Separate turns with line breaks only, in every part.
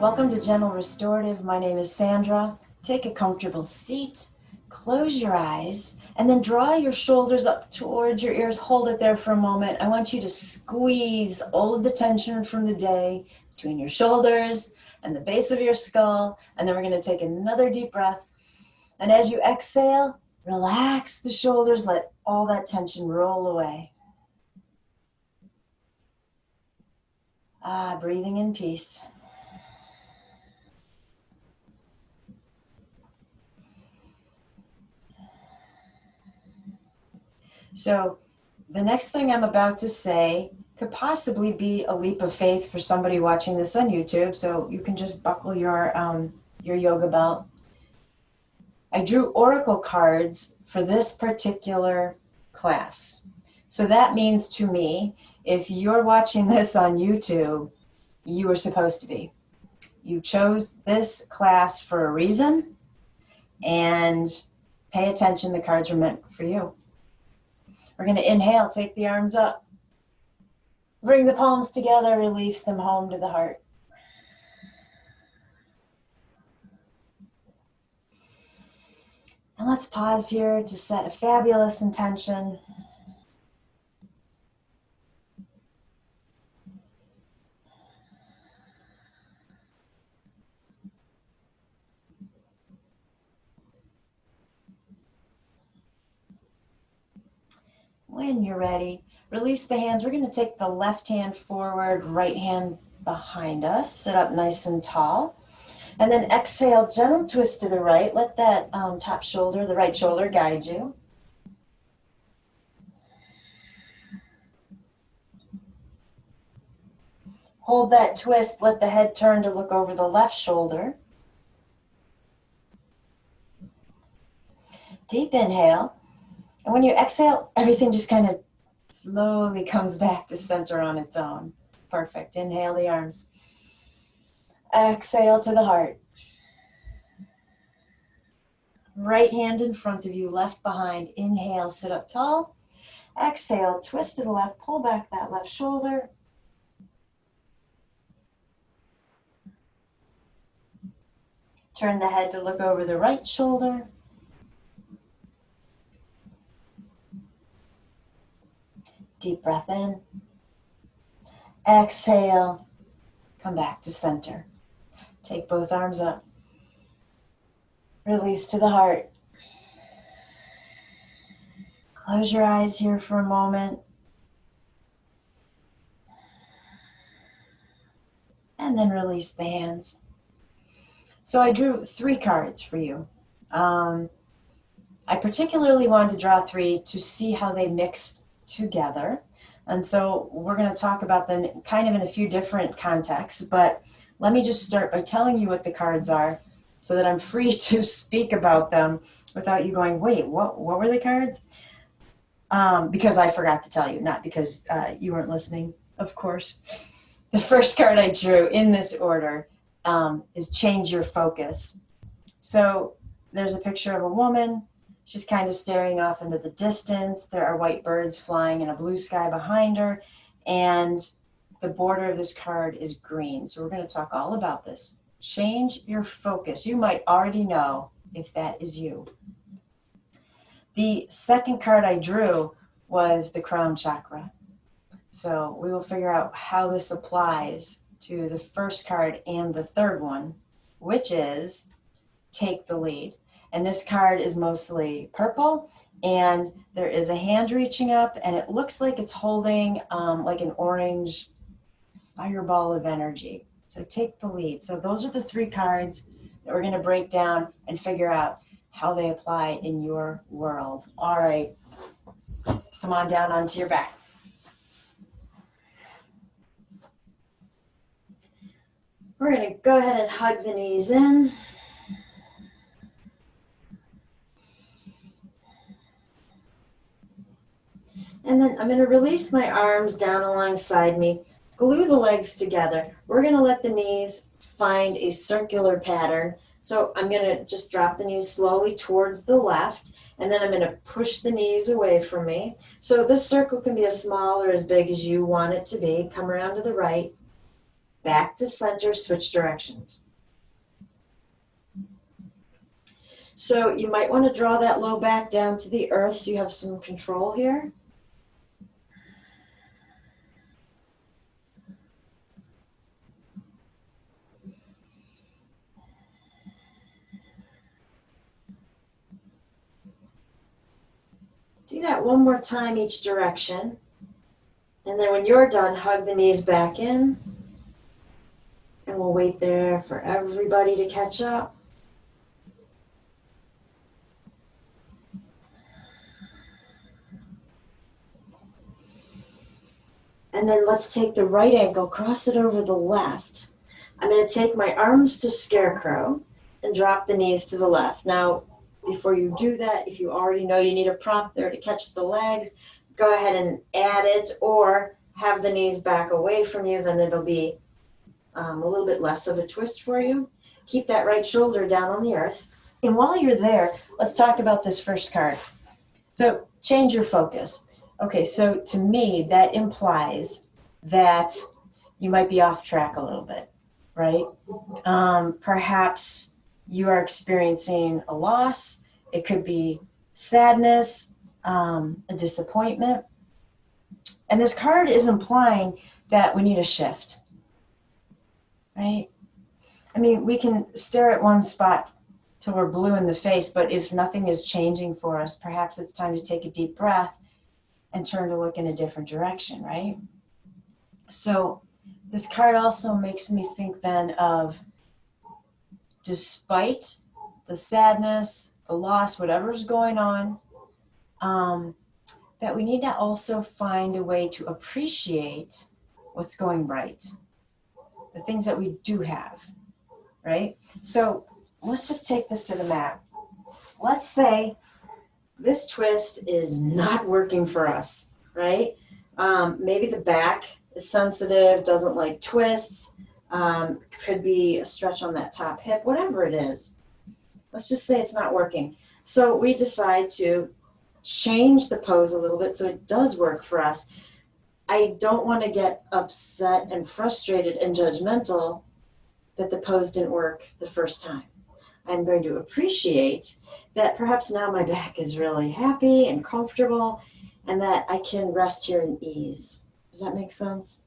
Welcome to Gentle Restorative. My name is Sandra. Take a comfortable seat, close your eyes, and then draw your shoulders up towards your ears. Hold it there for a moment. I want you to squeeze all of the tension from the day between your shoulders and the base of your skull. And then we're going to take another deep breath. And as you exhale, relax the shoulders. Let all that tension roll away. Breathing in peace. So the next thing I'm about to say could possibly be a leap of faith for somebody watching this on YouTube. So you can just buckle your yoga belt. I drew oracle cards for this particular class. So that means to me, if you're watching this on YouTube, you were supposed to be. You chose this class for a reason, and pay attention, the cards were meant for you. We're going to inhale, take the arms up. Bring the palms together, release them home to the heart. And let's pause here to set a fabulous intention. When you're ready, release the hands. We're going to take the left hand forward, right hand behind us. Sit up nice and tall. And then exhale, gentle twist to the right. Let that top shoulder, the right shoulder, guide you. Hold that twist. Let the head turn to look over the left shoulder. Deep inhale. And when you exhale, everything just kind of slowly comes back to center on its own. Perfect. Inhale the arms. Exhale to the heart. Right hand in front of you, left behind. Inhale, sit up tall. Exhale, twist to the left, pull back that left shoulder. Turn the head to look over the right shoulder. Deep breath in. Exhale. Come back to center. Take both arms up. Release to the heart. Close your eyes here for a moment. And then release the hands. So I drew 3 cards for you. I particularly wanted to draw 3 to see how they mixed together. And so we're going to talk about them kind of in a few different contexts, but let me just start by telling you what the cards are so that I'm free to speak about them without you going, wait, what were the cards? Because I forgot to tell you, not because you weren't listening, of course. The first card I drew in this order is change your focus. So there's a picture of a woman. She's kind of staring off into the distance. There are white birds flying in a blue sky behind her. And the border of this card is green. So we're going to talk all about this. Change your focus. You might already know if that is you. The second card I drew was the crown chakra. So we will figure out how this applies to the first card and the third one, which is take the lead. And this card is mostly purple, and there is a hand reaching up, and it looks like it's holding like an orange fireball of energy. So take the lead. So those are the 3 cards that we're going to break down and figure out how they apply in your world. All right, come on down onto your back. We're going to go ahead and hug the knees in. And then I'm going to release my arms down alongside me, glue the legs together. We're going to let the knees find a circular pattern. So I'm going to just drop the knees slowly towards the left, and then I'm going to push the knees away from me. So this circle can be as small or as big as you want it to be. Come around to the right. back to center, switch directions. So you might want to draw that low back down to the earth so you have some control here. Do that one more time each direction. And then when you're done, hug the knees back in. And we'll wait there for everybody to catch up. And then let's take the right ankle, cross it over the left. I'm going to take my arms to scarecrow and drop the knees to the left. Now, before you do that, if you already know you need a prop there to catch the legs, go ahead and add it, or have the knees back away from you, then it'll be a little bit less of a twist for you. Keep that right shoulder down on the earth. And while you're there, let's talk about this first card. So change your focus. Okay, so to me, that implies that you might be off track a little bit, right? Perhaps you are experiencing a loss. It could be sadness, a disappointment. And this card is implying that we need a shift, right? I mean, we can stare at one spot till we're blue in the face, but if nothing is changing for us, perhaps it's time to take a deep breath and turn to look in a different direction, right? So this card also makes me think then of, despite the sadness, the loss, whatever's going on, that we need to also find a way to appreciate what's going right, the things that we do have, right? So let's just take this to the mat. Let's say this twist is not working for us, right? Maybe the back is sensitive, doesn't like twists, could be a stretch on that top hip, whatever it is. Let's just say it's not working. So we decide to change the pose a little bit so it does work for us. I don't want to get upset and frustrated and judgmental that the pose didn't work the first time. I'm going to appreciate that perhaps now my back is really happy and comfortable, and that I can rest here in ease. Does that make sense?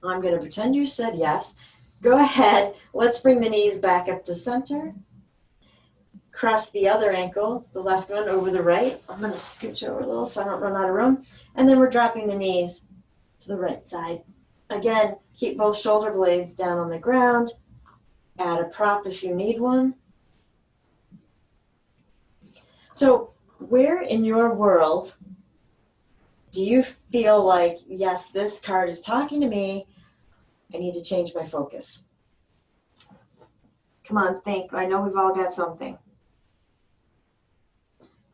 I'm going to pretend you said yes. Go ahead. Let's bring the knees back up to center. Cross the other ankle, the left one, over the right. I'm going to scooch over a little so I don't run out of room. And then we're dropping the knees to the right side. Again, keep both shoulder blades down on the ground. Add a prop if you need one. So where in your world do you feel like, yes, this card is talking to me, I need to change my focus? Come on, think. I know we've all got something.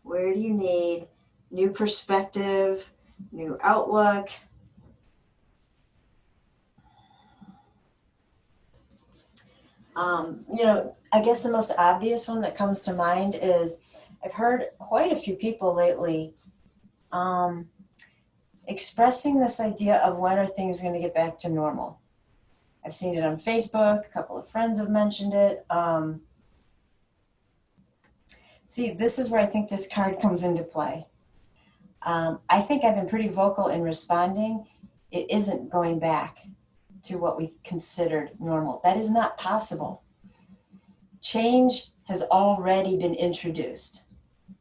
Where do you need new perspective, new outlook? I guess the most obvious one that comes to mind is I've heard quite a few people lately expressing this idea of when are things going to get back to normal. I've seen it on Facebook. A couple of friends have mentioned it. See, this is where I think this card comes into play. I think I've been pretty vocal in responding. It isn't going back to what we considered normal. That is not possible. Change has already been introduced,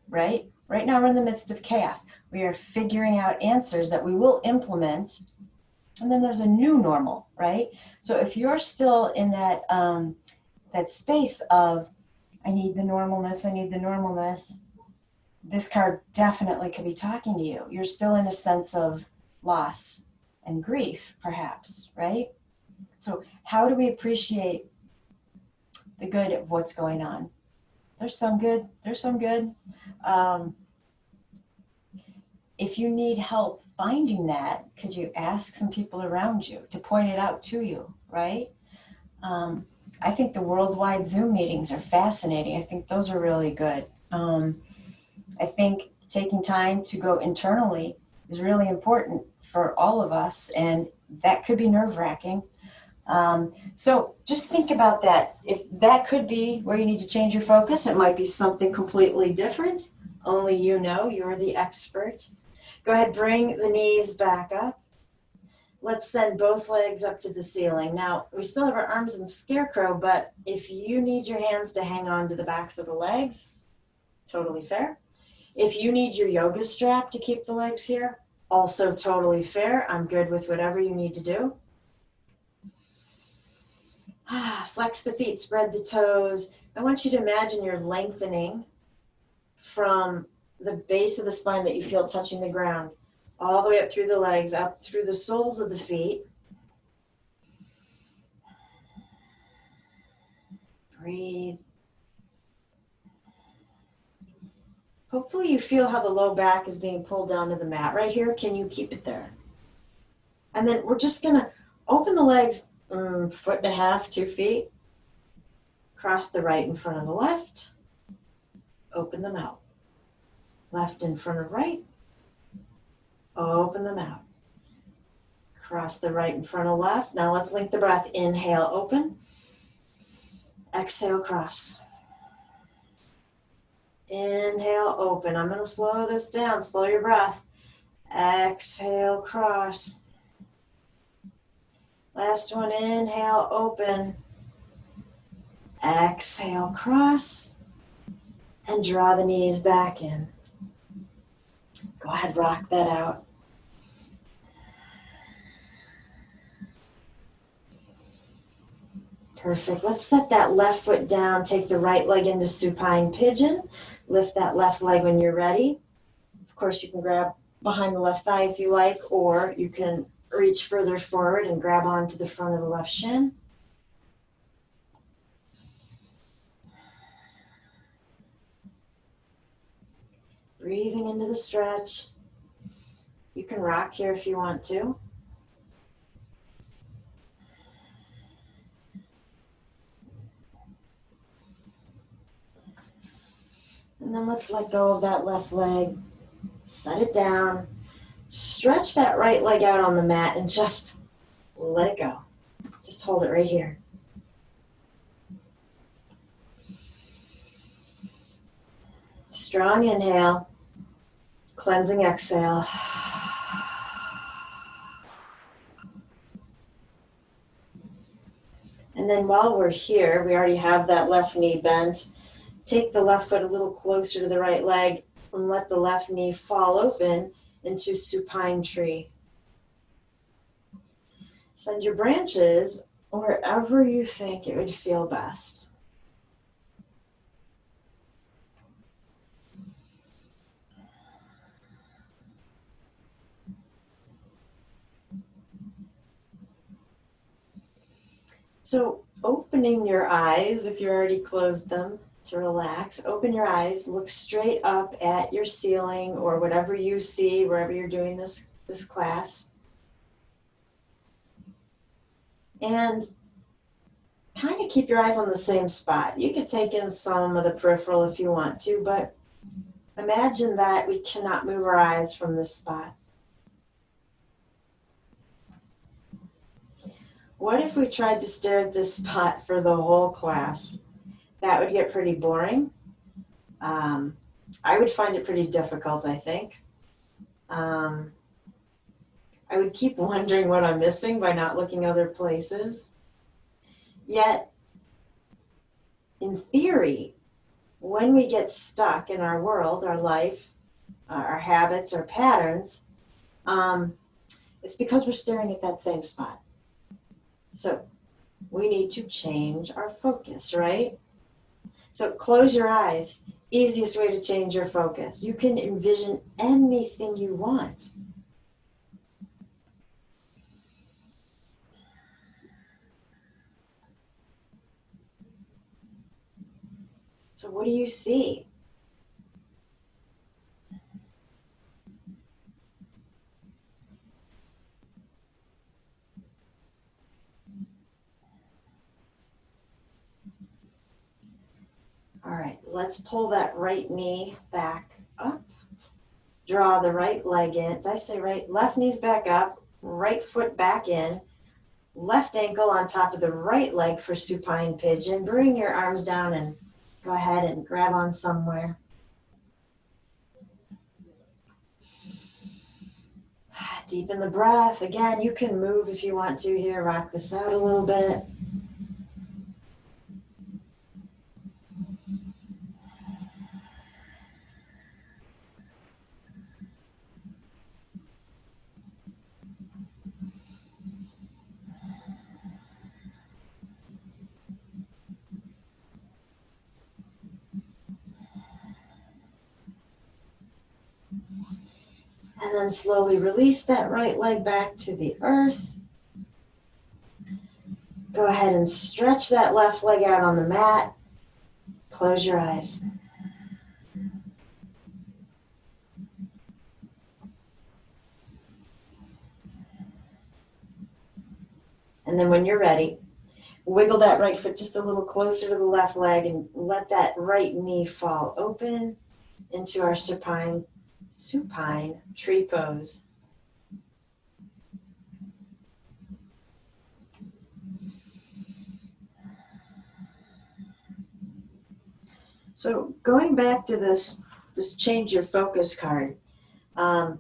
right? Right now we're in the midst of chaos. We are figuring out answers that we will implement, and then there's a new normal, right? So if you're still in that space of, I need the normalness, this card definitely could be talking to you. You're still in a sense of loss and grief, perhaps, right? So how do we appreciate the good of what's going on? There's some good. If you need help finding that, could you ask some people around you to point it out to you, right? I think the worldwide Zoom meetings are fascinating. I think those are really good. I think taking time to go internally is really important for all of us, and that could be nerve-wracking. So just think about that. If that could be where you need to change your focus, it might be something completely different. Only you know, you're the expert. Go ahead, bring the knees back up. Let's send both legs up to the ceiling. Now, we still have our arms in scarecrow, but if you need your hands to hang on to the backs of the legs, totally fair. If you need your yoga strap to keep the legs here, also totally fair. I'm good with whatever you need to do. Flex the feet, spread the toes. I want you to imagine you're lengthening from the base of the spine that you feel touching the ground, all the way up through the legs, up through the soles of the feet. Breathe. Hopefully you feel how the low back is being pulled down to the mat right here. Can you keep it there? And then we're just going to open the legs, foot and a half, 2 feet. Cross the right in front of the left. Open them out. Left in front of right. Open them out. Cross the right in front of left. Now let's link the breath. Inhale, open. Exhale, cross. Inhale, open. I'm going to slow this down. Slow your breath. Exhale, cross. Last one, inhale, open. Exhale, cross. And draw the knees back in. Go ahead, rock that out. Perfect. Let's set that left foot down. Take the right leg into supine pigeon. Lift that left leg when you're ready. Of course, you can grab behind the left thigh if you like, or you can reach further forward and grab onto the front of the left shin. Breathing into the stretch. You can rock here if you want to. And then let's let go of that left leg. Set it down. Stretch that right leg out on the mat and just let it go. Just hold it right here. Strong inhale. Cleansing exhale. And then while we're here, we already have that left knee bent. Take the left foot a little closer to the right leg and let the left knee fall open into supine tree. Send your branches wherever you think it would feel best. So opening your eyes, if you already closed them, to relax, open your eyes, look straight up at your ceiling or whatever you see, wherever you're doing this class. And kind of keep your eyes on the same spot. You could take in some of the peripheral if you want to, but imagine that we cannot move our eyes from this spot. What if we tried to stare at this spot for the whole class? That would get pretty boring. I would find it pretty difficult, I think. I would keep wondering what I'm missing by not looking other places. Yet, in theory, when we get stuck in our world, our life, our habits, our patterns, it's because we're staring at that same spot. So we need to change our focus, right? So close your eyes. Easiest way to change your focus. You can envision anything you want. So what do you see? All right, let's pull that right knee back up. Draw the right leg in. Did I say right? Left knee's back up, right foot back in. left ankle on top of the right leg for supine pigeon. Bring your arms down and go ahead and grab on somewhere. Deepen the breath. Again, you can move if you want to here. Rock this out a little bit. And then slowly release that right leg back to the earth. Go ahead and stretch that left leg out on the mat. Close your eyes. And then when you're ready, wiggle that right foot just a little closer to the left leg and let that right knee fall open into our supine tree pose. So going back to this change your focus card, the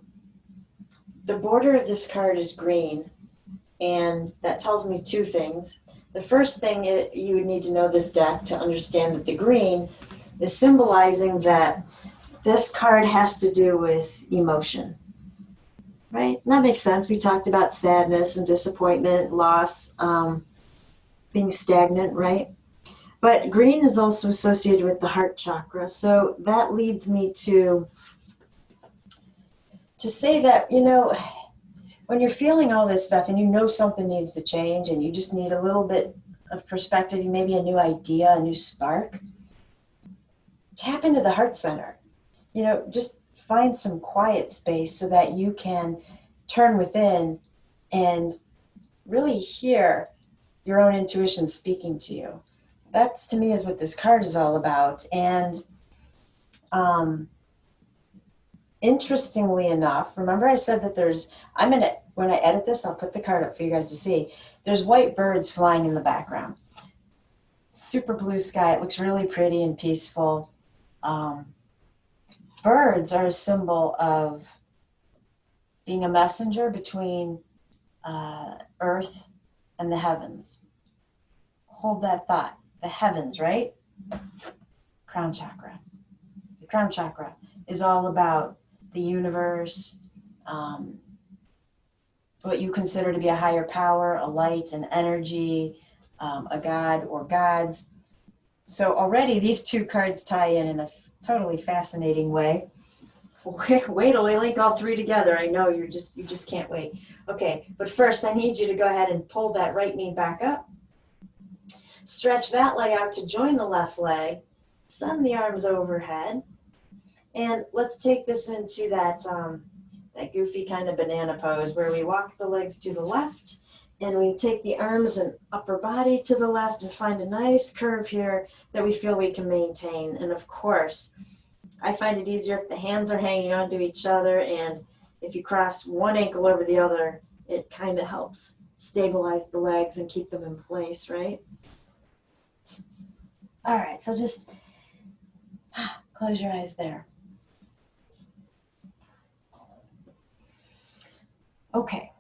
border of this card is green, and that tells me two things. The first thing, you would need to know this deck to understand that the green is symbolizing that this card has to do with emotion, right? And that makes sense. We talked about sadness and disappointment, loss, being stagnant, right? But green is also associated with the heart chakra. So that leads me to say that, when you're feeling all this stuff and you know something needs to change and you just need a little bit of perspective, maybe a new idea, a new spark, tap into the heart center. Just find some quiet space so that you can turn within and really hear your own intuition speaking to you. That's, to me, is what this card is all about. And interestingly enough, remember I said that when I edit this, I'll put the card up for you guys to see. There's white birds flying in the background. Super blue sky. It looks really pretty and peaceful. Birds are a symbol of being a messenger between earth and the heavens. Hold that thought. The heavens, right? Crown chakra. The crown chakra is all about the universe, what you consider to be a higher power, a light, an energy, a god or gods. So already these two cards tie in a totally fascinating way. Wait till we link all three together. I know you just can't wait. Okay, but first I need you to go ahead and pull that right knee back up. Stretch that leg out to join the left leg. Send the arms overhead. And let's take this into that goofy kind of banana pose where we walk the legs to the left and we take the arms and upper body to the left and find a nice curve here that we feel we can maintain. And of course, I find it easier if the hands are hanging onto each other, and if you cross one ankle over the other, it kind of helps stabilize the legs and keep them in place, right? All right, so just close your eyes there. Okay,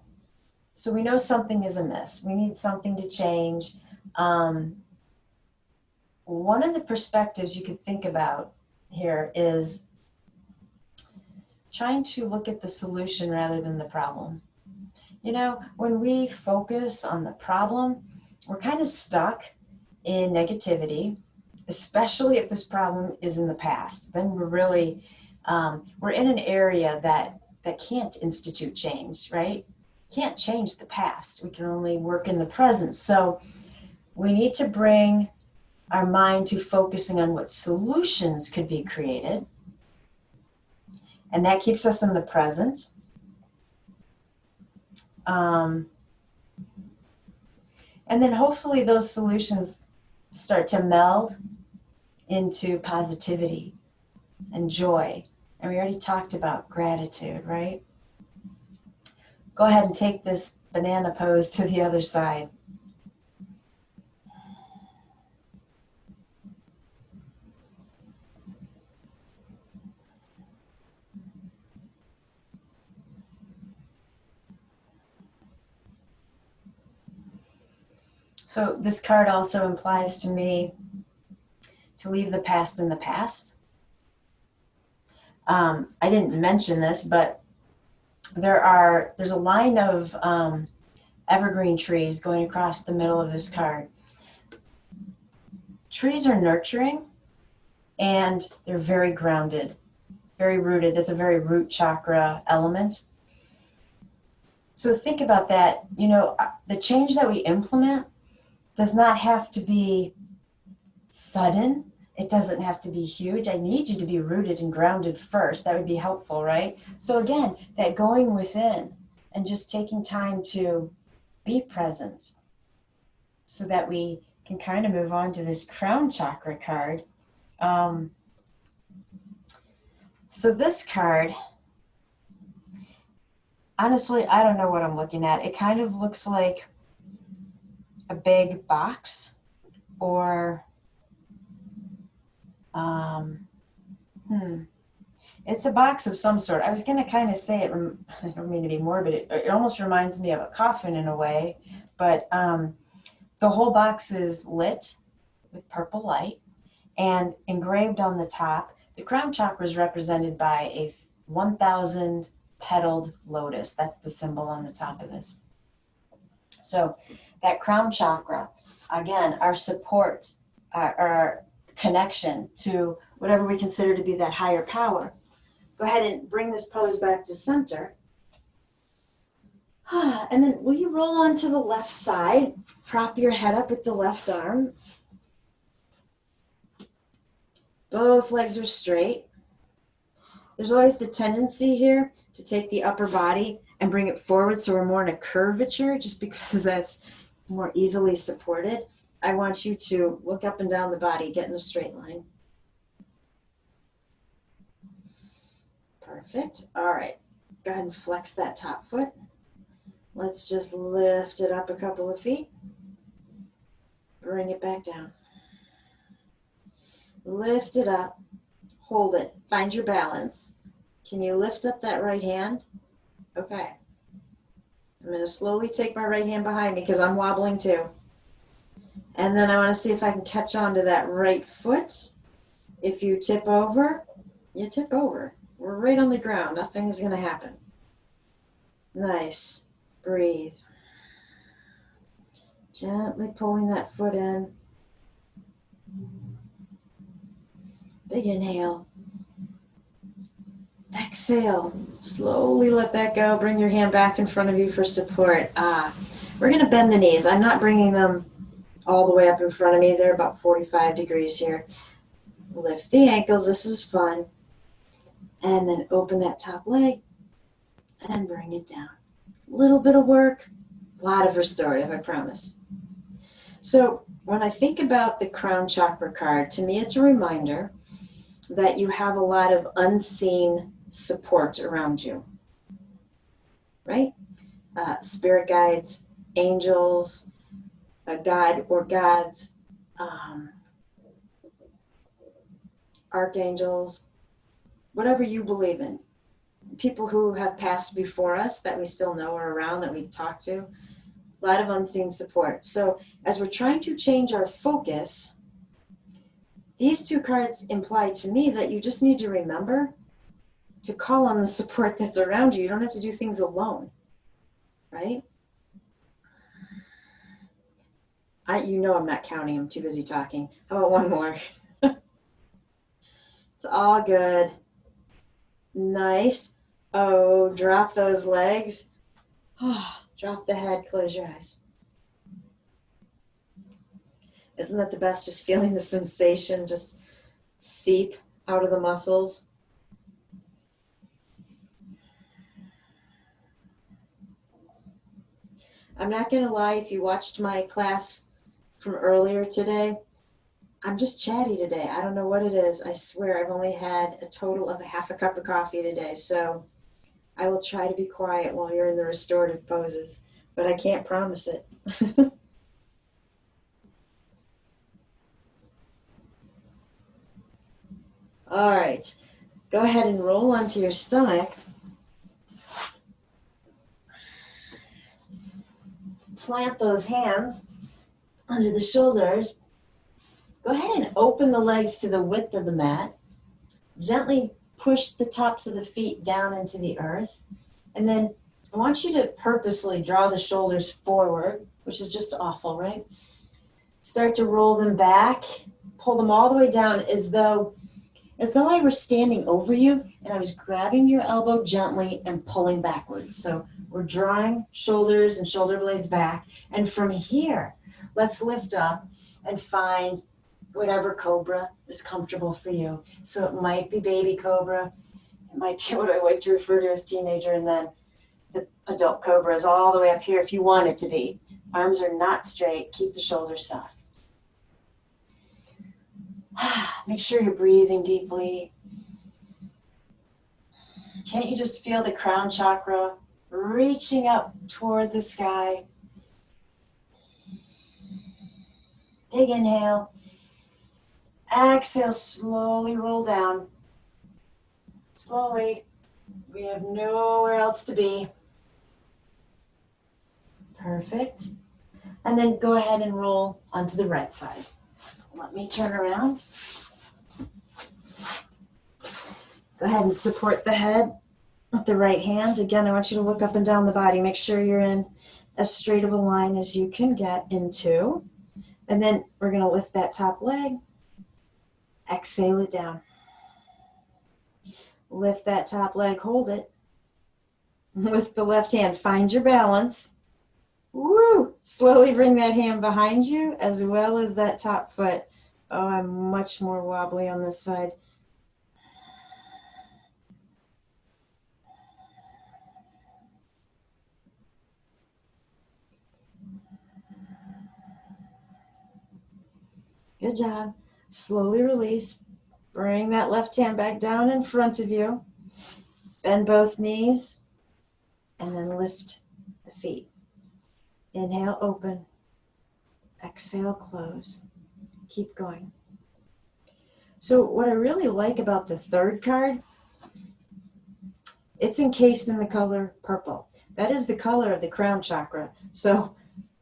so we know something is amiss. We need something to change. One of the perspectives you could think about here is trying to look at the solution rather than the problem. When we focus on the problem, we're kind of stuck in negativity, especially if this problem is in the past. Then we're really, we're in an area that can't institute change, right? Can't change the past. We can only work in the present. So we need to bring our mind to focusing on what solutions could be created. And that keeps us in the present. And then hopefully those solutions start to meld into positivity and joy. And we already talked about gratitude, right? Go ahead and take this banana pose to the other side. So this card also implies to me to leave the past in the past. I didn't mention this, but there's a line of evergreen trees going across the middle of this card. Trees are nurturing and they're very grounded, very rooted. That's a very root chakra element. So think about that. You know, the change that we implement does not have to be sudden. It doesn't have to be huge. I need you to be rooted and grounded first. That would be helpful, right? So again, that going within and just taking time to be present so that we can kind of move on to this crown chakra card. So this card, honestly, I don't know what I'm looking at. It kind of looks like a big box or it's a box of some sort. I was going to kind of say it, I don't mean to be morbid, it almost reminds me of a coffin in a way, but the whole box is lit with purple light, and engraved on the top, the crown chakra is represented by a 1,000 petaled lotus. That's the symbol on the top of this. So that crown chakra, again, our support, our connection to whatever we consider to be that higher power. Go ahead and bring this pose back to center. And then will you roll onto the left side? Prop your head up with the left arm. Both legs are straight. There's always the tendency here to take the upper body and bring it forward so we're more in a curvature, just because that's more easily supported. I want you to look up and down the body, get in a straight line. Perfect. All right. Go ahead and flex that top foot. Let's just lift it up a couple of feet. Bring it back down. Lift it up. Hold it. Find your balance. Can you lift up that right hand? Okay. I'm going to slowly take my right hand behind me because I'm wobbling too. And then I want to see if I can catch on to that right foot. If you tip over, you tip over. We're right on the ground. Nothing's going to happen. Nice. Breathe. Gently pulling that foot in. Big inhale. Exhale. Slowly let that go. Bring your hand back in front of you for support. We're going to bend the knees. I'm not bringing them all the way up in front of me. They're about 45 degrees here. Lift the ankles. This is fun. And then open that top leg and bring it down. A little bit of work, a lot of restorative, I promise. So when I think about the crown chakra card, to me it's a reminder that you have a lot of unseen support around you, right? Spirit guides, angels, a god or gods, archangels, whatever you believe in. People who have passed before us that we still know are around, that we talk to, a lot of unseen support. So as we're trying to change our focus, these two cards imply to me that you just need to remember to call on the support that's around you. You don't have to do things alone, right? You know I'm not counting. I'm too busy talking. How about one more? It's all good. Nice. Oh, drop those legs. Oh, drop the head, close your eyes. Isn't that the best? Just feeling the sensation just seep out of the muscles. I'm not going to lie, if you watched my class from earlier today, I'm just chatty today. I don't know what it is. I swear I've only had a total of a half a cup of coffee today. So I will try to be quiet while you're in the restorative poses, but I can't promise it. All right, go ahead and roll onto your stomach. Plant those hands under the shoulders. Go ahead and open the legs to the width of the mat. Gently push the tops of the feet down into the earth. And then I want you to purposely draw the shoulders forward, which is just awful, right? Start to roll them back. Pull them all the way down as though I were standing over you and I was grabbing your elbow gently and pulling backwards. So we're drawing shoulders and shoulder blades back. And from here, let's lift up and find whatever cobra is comfortable for you. So it might be baby cobra. It might be what I like to refer to as teenager. And then the adult cobra is all the way up here if you want it to be. Arms are not straight. Keep the shoulders soft. Make sure you're breathing deeply. Can't you just feel the crown chakra reaching up toward the sky? Big inhale. Exhale, slowly roll down. Slowly. We have nowhere else to be. Perfect. And then go ahead and roll onto the right side. So let me turn around. Go ahead and support the head with the right hand. Again, I want you to look up and down the body. Make sure you're in as straight of a line as you can get into. And then we're going to lift that top leg. Exhale it down. Lift that top leg, hold it. With the left hand, find your balance. Woo! Slowly bring that hand behind you as well as that top foot. Oh, I'm much more wobbly on this side. Good job. Slowly release. Bring that left hand back down in front of you. Bend both knees and then lift the feet. Inhale, open. Exhale, close. Keep going. So what I really like about the third card, it's encased in the color purple. That is the color of the crown chakra. So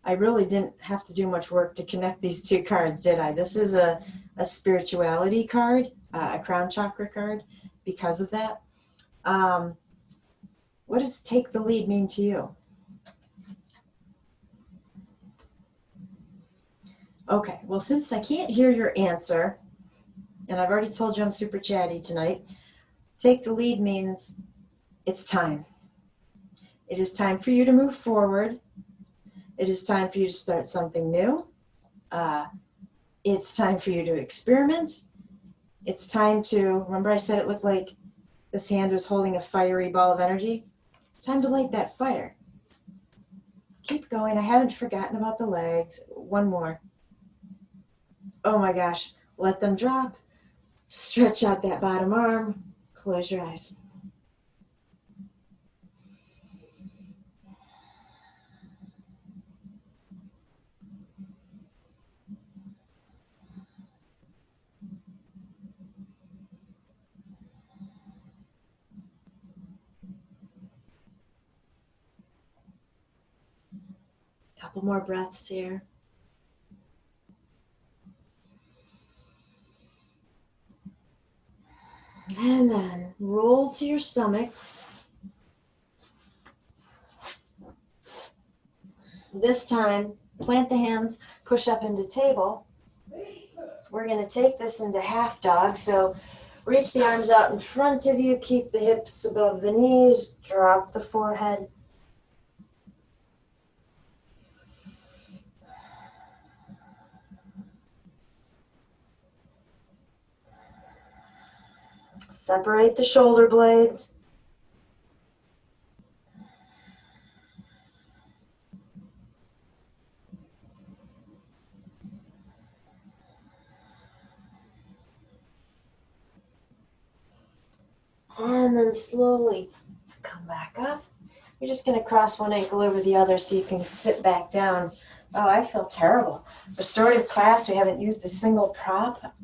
I really didn't have to do much work to connect these two cards, did I? This is a spirituality card, a crown chakra card because of that. What does take the lead mean to you? Okay, well, since I can't hear your answer, and I've already told you I'm super chatty tonight, take the lead means it's time. It is time for you to move forward. It is time for you to start something new. It's time for you to experiment. It's time to, remember I said it looked like this hand was holding a fiery ball of energy? It's time to light that fire. Keep going. I haven't forgotten about the legs. One more. Oh my gosh. Let them drop. Stretch out that bottom arm. Close your eyes. Couple more breaths here. And then roll to your stomach. This time, plant the hands, push up into table. We're going to take this into half dog. So reach the arms out in front of you. Keep the hips above the knees. Drop the forehead. Separate the shoulder blades. And then slowly come back You're just going to cross one ankle over the other so you can sit back down. Oh, I feel terrible. Restorative class, we haven't used a single prop.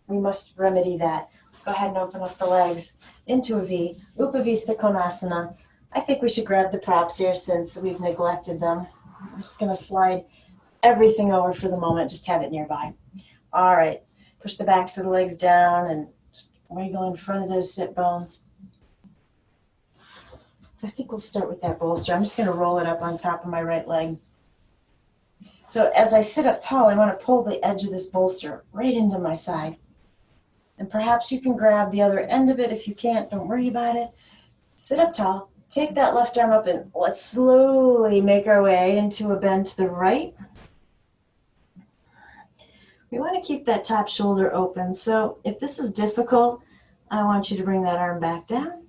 We must remedy that. Go ahead and open up the legs into a V. Upavista Konasana. I think we should grab the props here since we've neglected them. I'm just going to slide everything over for the moment. Just have it nearby. All right. Push the backs of the legs down and just wiggle in front of those sit bones. I think we'll start with that bolster. I'm just going to roll it up on top of my right leg. So as I sit up tall, I want to pull the edge of this bolster right into my side. And perhaps you can grab the other end of it. If you can't, don't worry about it. Sit up tall. Take that left arm up and let's slowly make our way into a bend to the right. We want to keep that top shoulder open. So if this is difficult, I want you to bring that arm back down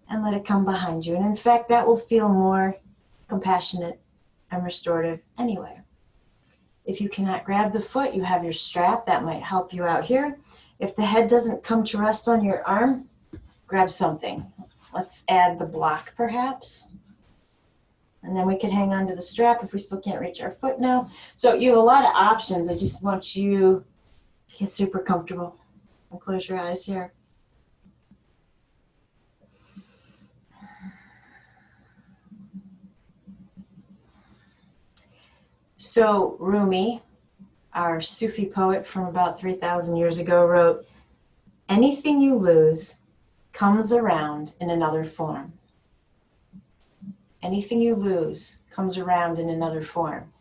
and let it come behind you. And in fact, that will feel more compassionate and restorative anyway. If you cannot grab the foot, you have your strap. That might help you out here. If the head doesn't come to rest on your arm, grab something. Let's add the block perhaps. And then we can hang on to the strap if we still can't reach our foot now. So you have a lot of options. I just want you to get super comfortable. And close your eyes here. So Rumi, our Sufi poet from about 3,000 years ago, wrote, "Anything you lose comes around in another form." Anything you lose comes around in another form,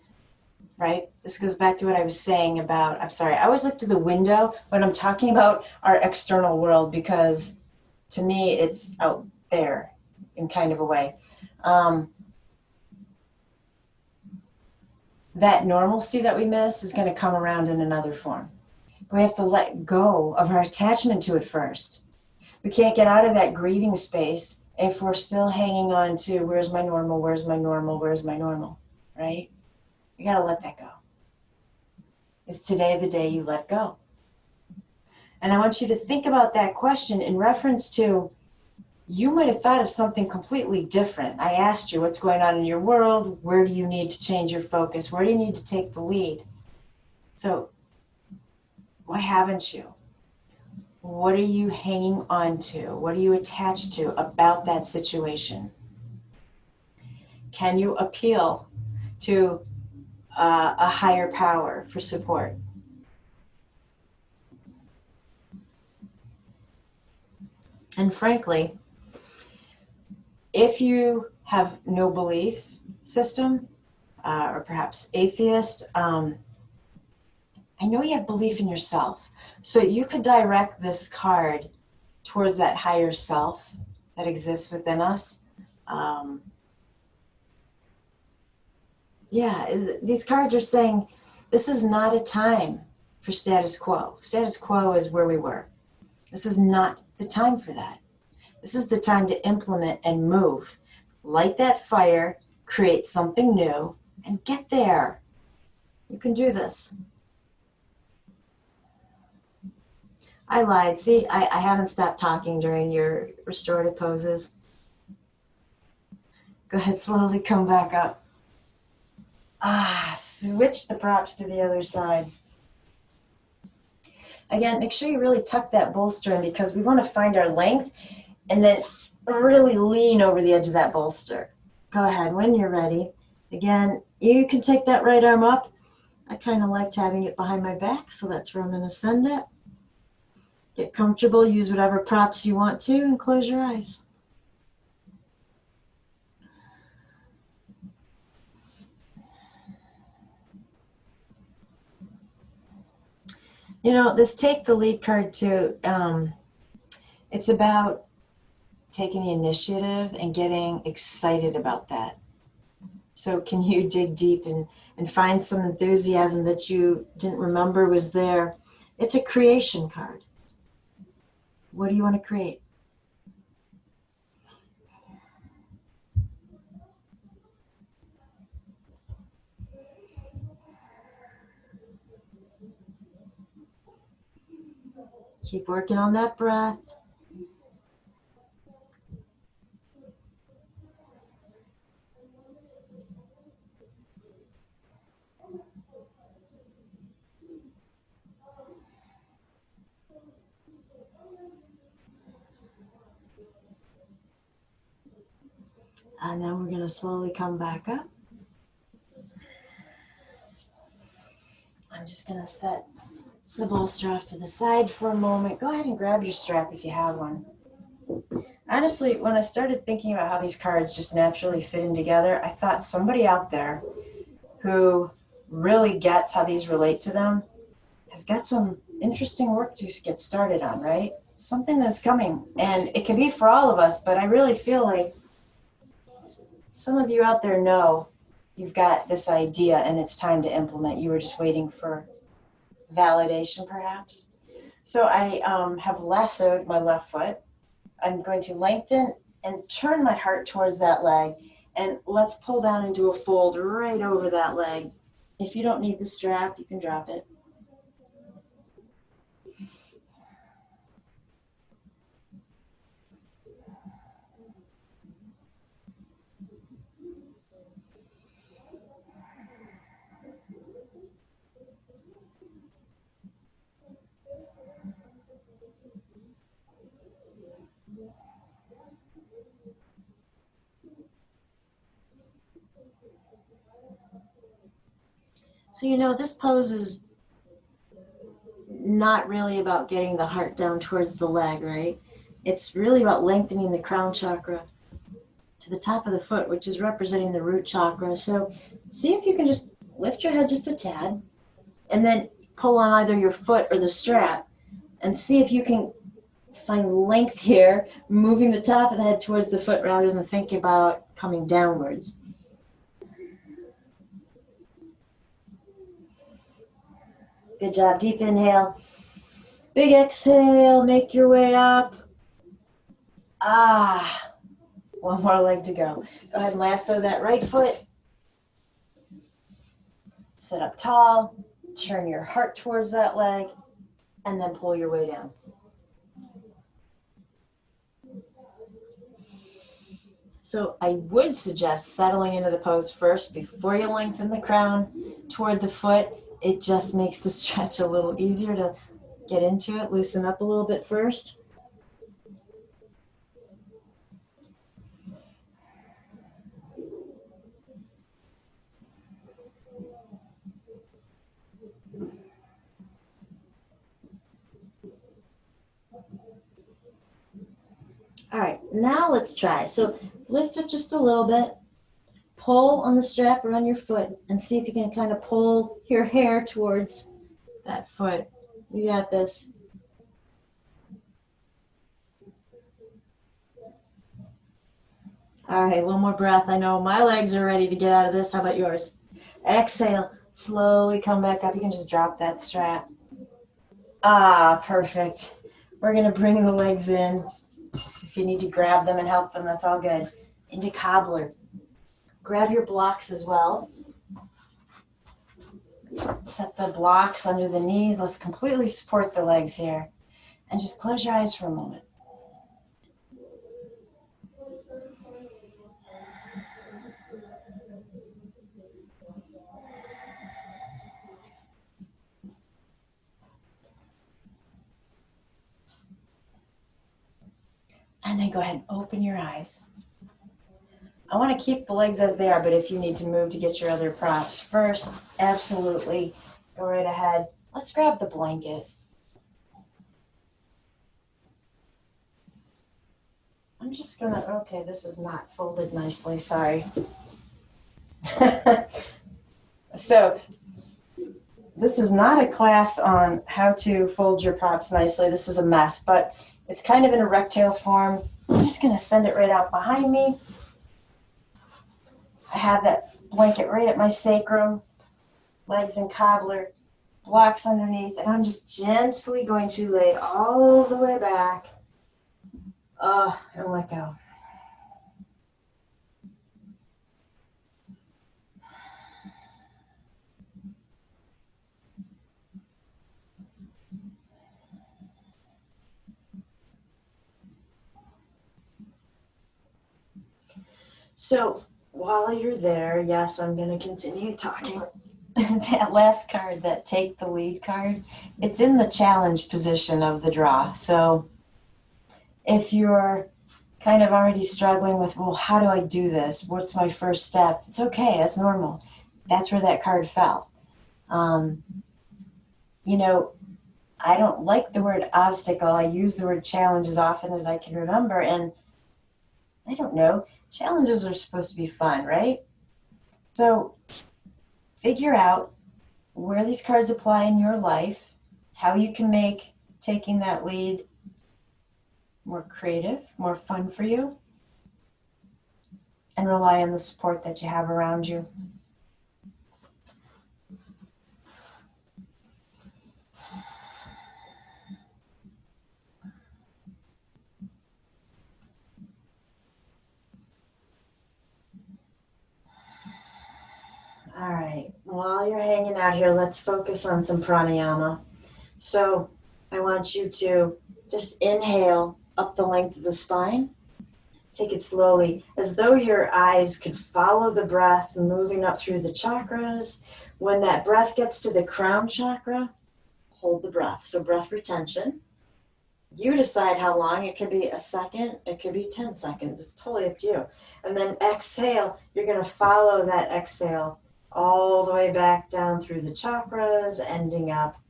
right? This goes back to what I was saying about, I always look to the window when I'm talking about our external world because to me it's out there in kind of a way. That normalcy that we miss is going to come around in another form. We have to let go of our attachment to it first. We can't get out of that grieving space if we're still hanging on to where's my normal, where's my normal, where's my normal, right? You got to let that go. Is today the day you let go? And I want you to think about that question in reference to, you might have thought of something completely different. I asked you what's going on in your world. Where do you need to change your focus? Where do you need to take the lead? So why haven't you? What are you hanging on to? What are you attached to about that situation? Can you appeal to a higher power for support? And frankly, if you have no belief system, or perhaps atheist, I know you have belief in yourself. So you could direct this card towards that higher self that exists within us. These cards are saying this is not a time for status quo. Status quo is where we were. This is not the time for that. This is the time to implement and move. Light that fire, create something new, and get there. You can do this. I lied. See, I haven't stopped talking during your restorative poses. Go ahead, slowly come back up. Switch the props to the other side. Again, make sure you really tuck that bolster in because we want to find our length and then really lean over the edge of that bolster. Go ahead, when you're ready. Again, you can take that right arm up. I kind of liked having it behind my back, so that's where I'm going to send it. Get comfortable, use whatever props you want to, and close your eyes. You know, this take the lead card too, it's about taking the initiative and getting excited about that. So can you dig deep and find some enthusiasm that you didn't remember was there? It's a creation card. What do you want to create? Keep working on that breath. And then we're going to slowly come back up. I'm just going to set the bolster off to the side for a moment. Go ahead and grab your strap if you have one. Honestly, when I started thinking about how these cards just naturally fit in together, I thought somebody out there who really gets how these relate to them has got some interesting work to get started on, right? Something that's coming, and it can be for all of us, but I really feel like some of you out there know you've got this idea and it's time to implement. You were just waiting for validation, perhaps. So I have lassoed my left foot. I'm going to lengthen and turn my heart towards that leg, and let's pull down and do a fold right over that leg. If you don't need the strap, you can drop it. So, you know, this pose is not really about getting the heart down towards the leg, right? It's really about lengthening the crown chakra to the top of the foot, which is representing the root chakra. So see if you can just lift your head just a tad and then pull on either your foot or the strap and see if you can find length here, moving the top of the head towards the foot rather than thinking about coming downwards. Good job. Deep inhale. Big exhale. Make your way up. One more leg to go. Go ahead and lasso that right foot. Sit up tall. Turn your heart towards that leg. And then pull your way down. So I would suggest settling into the pose first before you lengthen the crown toward the foot. It just makes the stretch a little easier to get into it. Loosen up a little bit first. All right, now let's try. So lift up just a little bit. Pull on the strap around your foot and see if you can kind of pull your hair towards that foot. You got this. All right, one more breath. I know my legs are ready to get out of this. How about yours? Exhale. Slowly come back up. You can just drop that strap. Perfect. We're going to bring the legs in. If you need to grab them and help them, that's all good. Into cobbler. Grab your blocks as well. Set the blocks under the knees. Let's completely support the legs here. And just close your eyes for a moment. And then go ahead and open your eyes. I want to keep the legs as they are, but if you need to move to get your other props first, absolutely, go right ahead. Let's grab the blanket. I'm just gonna, okay, this is not folded nicely, sorry. So, this is not a class on how to fold your props nicely. This is a mess, but it's kind of in a rectangle form. I'm just gonna send it right out behind me. I have that blanket right at my sacrum, legs in cobbler, blocks underneath, and I'm just gently going to lay all the way back and let go. So while you're there, yes, I'm going to continue talking. That last card, that take the lead card, it's in the challenge position of the draw. So if you're kind of already struggling with, well, how do I do this? What's my first step? It's okay. That's normal. That's where that card fell. You know, I don't like the word obstacle. I use the word challenge as often as I can remember. And I don't know, challenges are supposed to be fun, right? So figure out where these cards apply in your life, how you can make taking that lead more creative, more fun for you, and rely on the support that you have around you. All right, while you're hanging out here, let's focus on some pranayama. So I want you to just inhale up the length of the spine. Take it slowly, as though your eyes could follow the breath moving up through the chakras. When that breath gets to the crown chakra, hold the breath. So breath retention. You decide how long. It could be a second, it could be 10 seconds. It's totally up to you. And then exhale, you're going to follow that exhale all the way back down through the chakras, ending up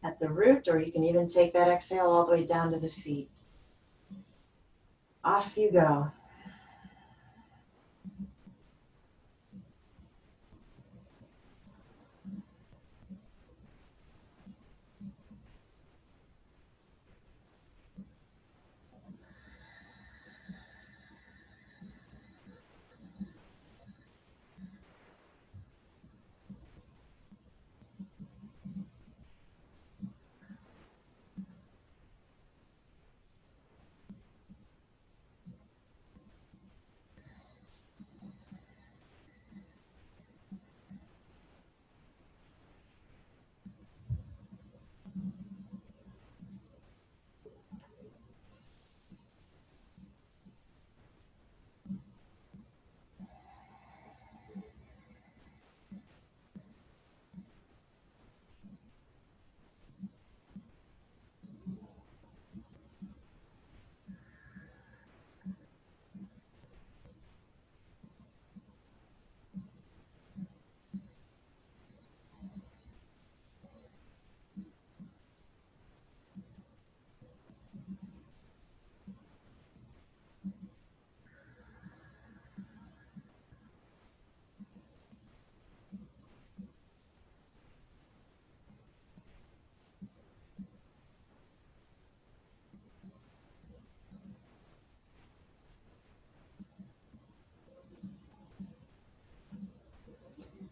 at the root, or you can even take that exhale all the way down to the feet. Off you go.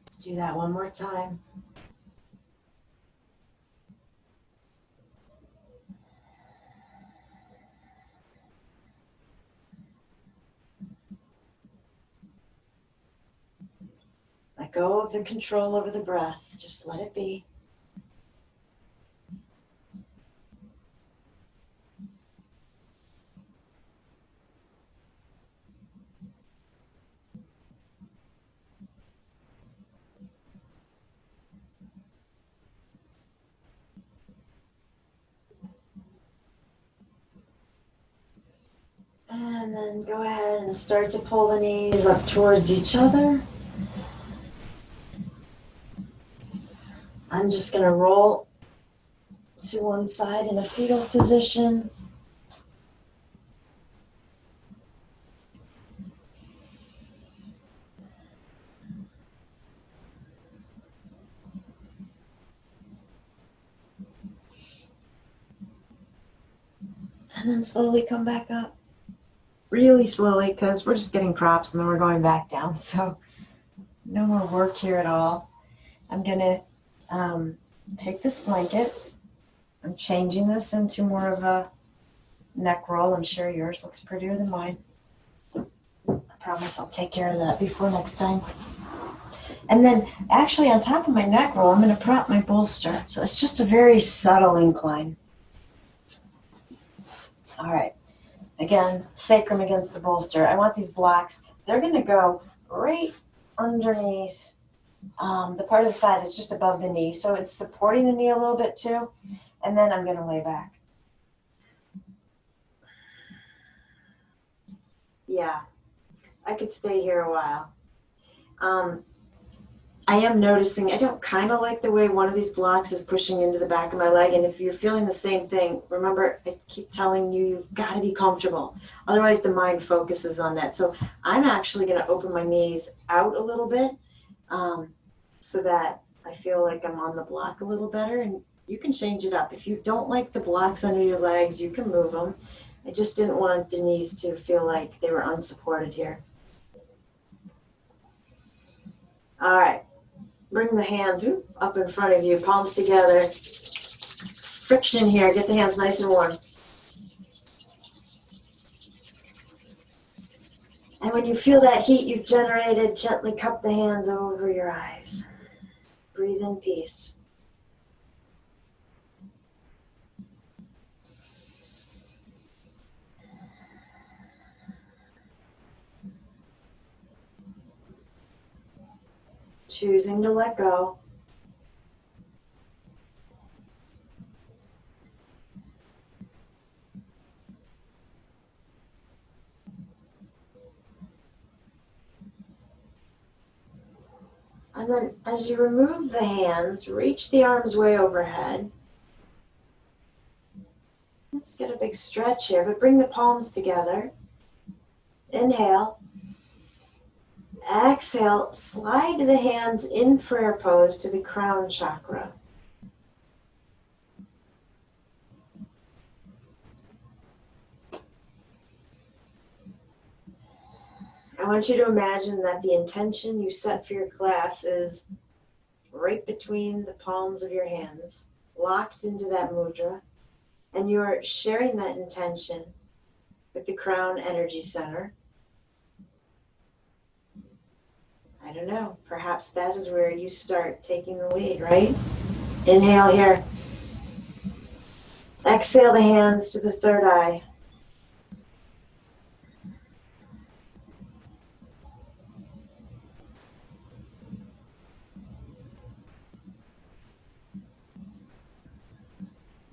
Let's do that one more time. Let go of the control over the breath. Just let it be. And then go ahead and start to pull the knees up towards each other. I'm just going to roll to one side in a fetal position. And then slowly come back up. Really slowly, because we're just getting props and then we're going back down. So no more work here at all. I'm going to take this blanket. I'm changing this into more of a neck roll. I'm sure yours looks prettier than mine. I promise I'll take care of that before next time. And then actually on top of my neck roll, I'm going to prop my bolster. So it's just a very subtle incline. All right. Again, sacrum against the bolster. I want these blocks. They're going to go right underneath the part of the thigh that's just above the knee. So it's supporting the knee a little bit too. And then I'm going to lay back. Yeah, I could stay here a while. Um, I am noticing I don't kind of like the way one of these blocks is pushing into the back of my leg. And if you're feeling the same thing, remember, I keep telling you, you've got to be comfortable. Otherwise, the mind focuses on that. So I'm actually going to open my knees out a little bit so that I feel like I'm on the block a little better. And you can change it up. If you don't like the blocks under your legs, you can move them. I just didn't want the knees to feel like they were unsupported here. All right. Bring the hands up in front of you, palms together. Friction here. Get the hands nice and warm. And when you feel that heat you've generated, gently cup the hands over your eyes. Breathe in peace. Choosing to let go. And then as you remove the hands, reach the arms way overhead. Let's get a big stretch here, but bring the palms together. Inhale. Exhale, slide the hands in prayer pose to the crown chakra. I want you to imagine that the intention you set for your class is right between the palms of your hands, locked into that mudra, and you're sharing that intention with the crown energy center. I don't know, perhaps that is where you start taking the lead, right? Inhale here. Exhale the hands to the third eye.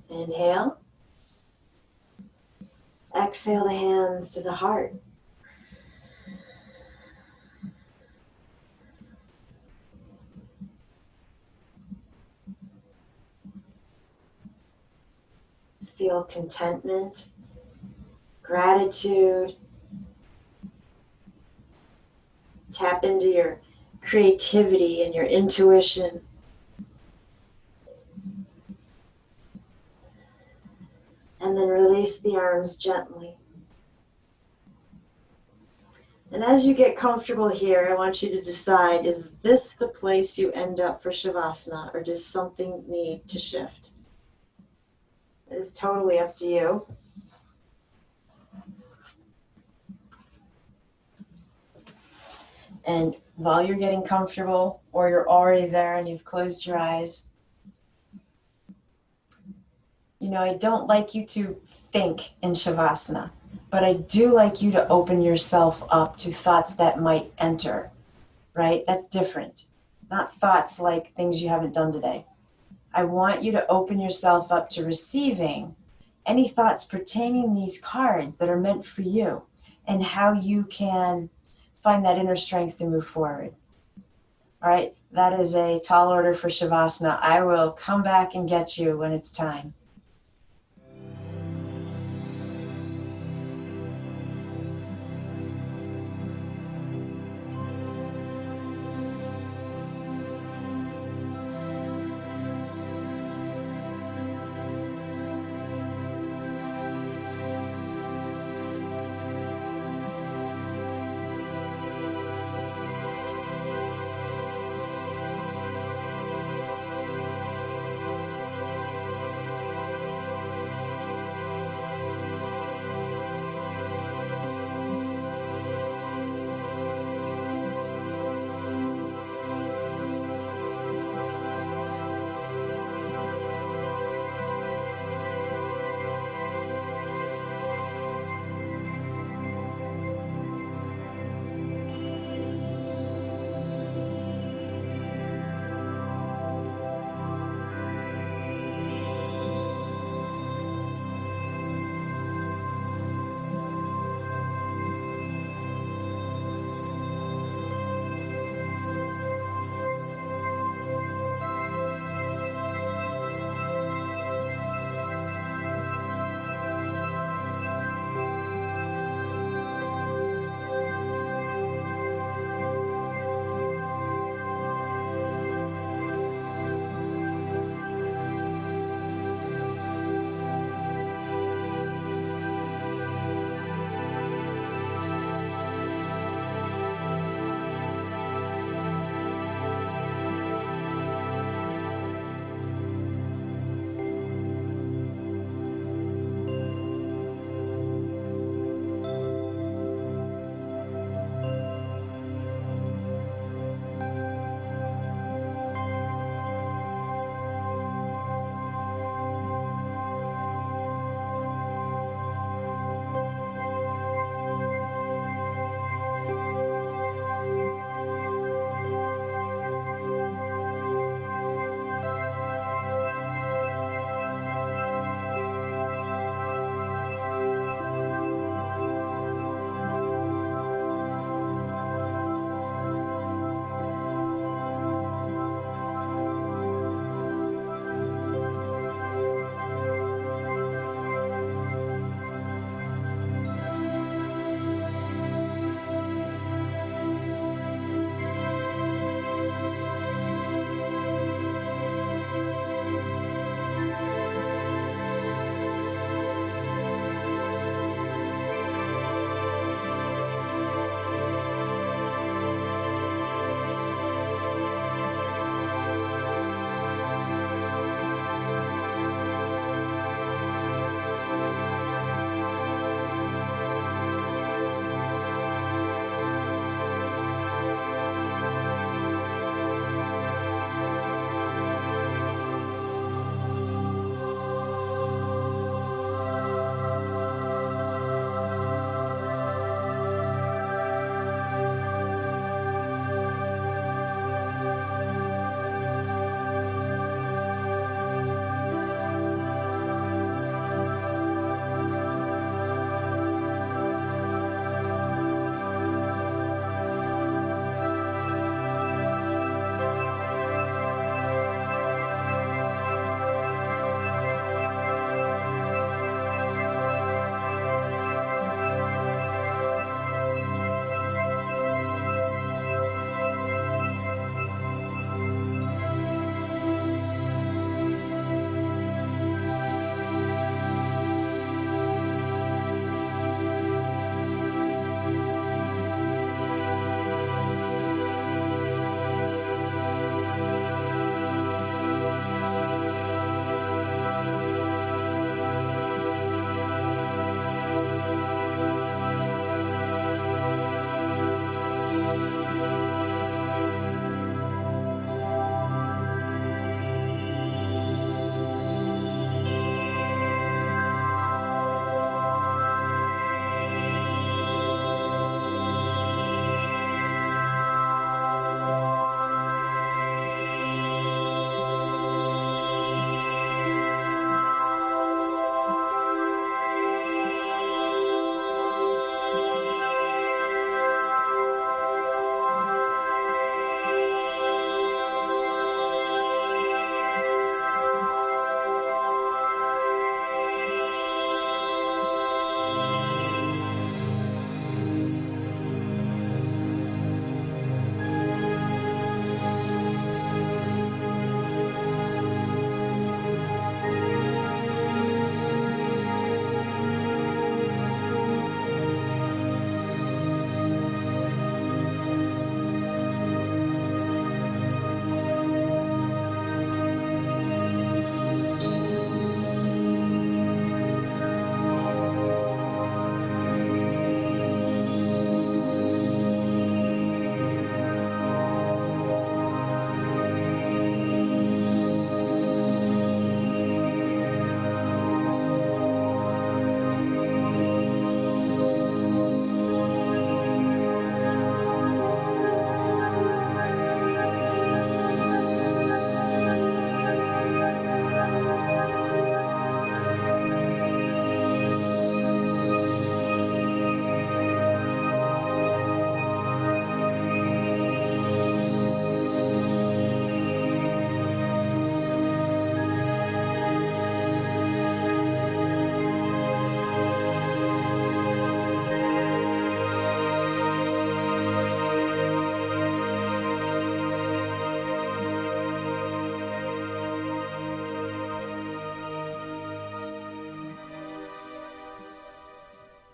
Inhale. Exhale the hands to the heart. Feel contentment, gratitude. Tap into your creativity and your intuition. And then release the arms gently. And as you get comfortable here, I want you to decide, is this the place you end up for Shavasana, or does something need to shift? It is totally up to you. And while you're getting comfortable, or you're already there and you've closed your eyes, I don't like you to think in Shavasana, but I do like you to open yourself up to thoughts that might enter, right? That's different. Not thoughts like things you haven't done today. I want you to open yourself up to receiving any thoughts pertaining these cards that are meant for you and how you can find that inner strength to move forward. All right, that is a tall order for Shavasana. I will come back and get you when it's time.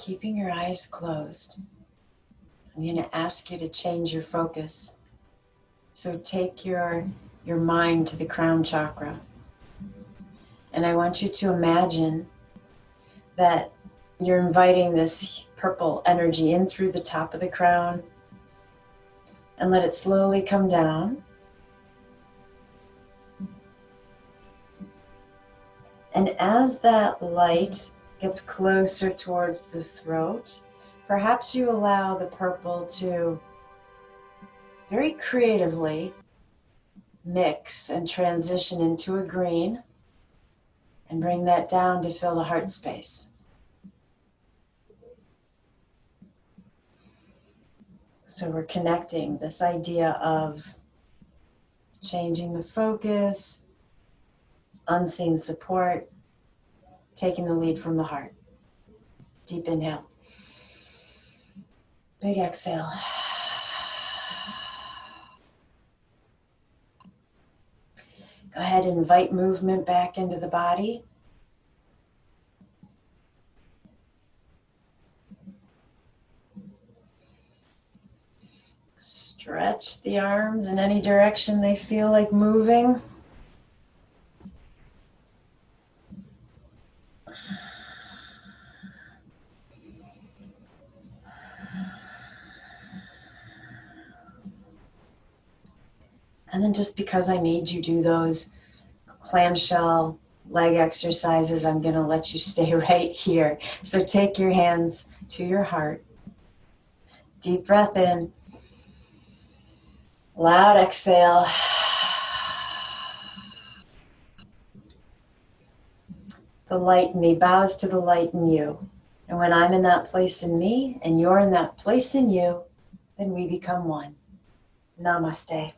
keeping your eyes closed, I'm going to ask you to change your focus. So take your mind to the crown chakra. And I want you to imagine that you're inviting this purple energy in through the top of the crown, and let it slowly come down. And as that light gets closer towards the throat, perhaps you allow the purple to very creatively mix and transition into a green and bring that down to fill the heart space. So we're connecting this idea of changing the focus, unseen support, taking the lead from the heart. Deep inhale. Big exhale. Go ahead and invite movement back into the body. Stretch the arms in any direction they feel like moving. And then just because I made you do those clamshell leg exercises, I'm going to let you stay right here. So take your hands to your heart. Deep breath in. Loud exhale. The light in me bows to the light in you. And when I'm in that place in me and you're in that place in you, then we become one. Namaste.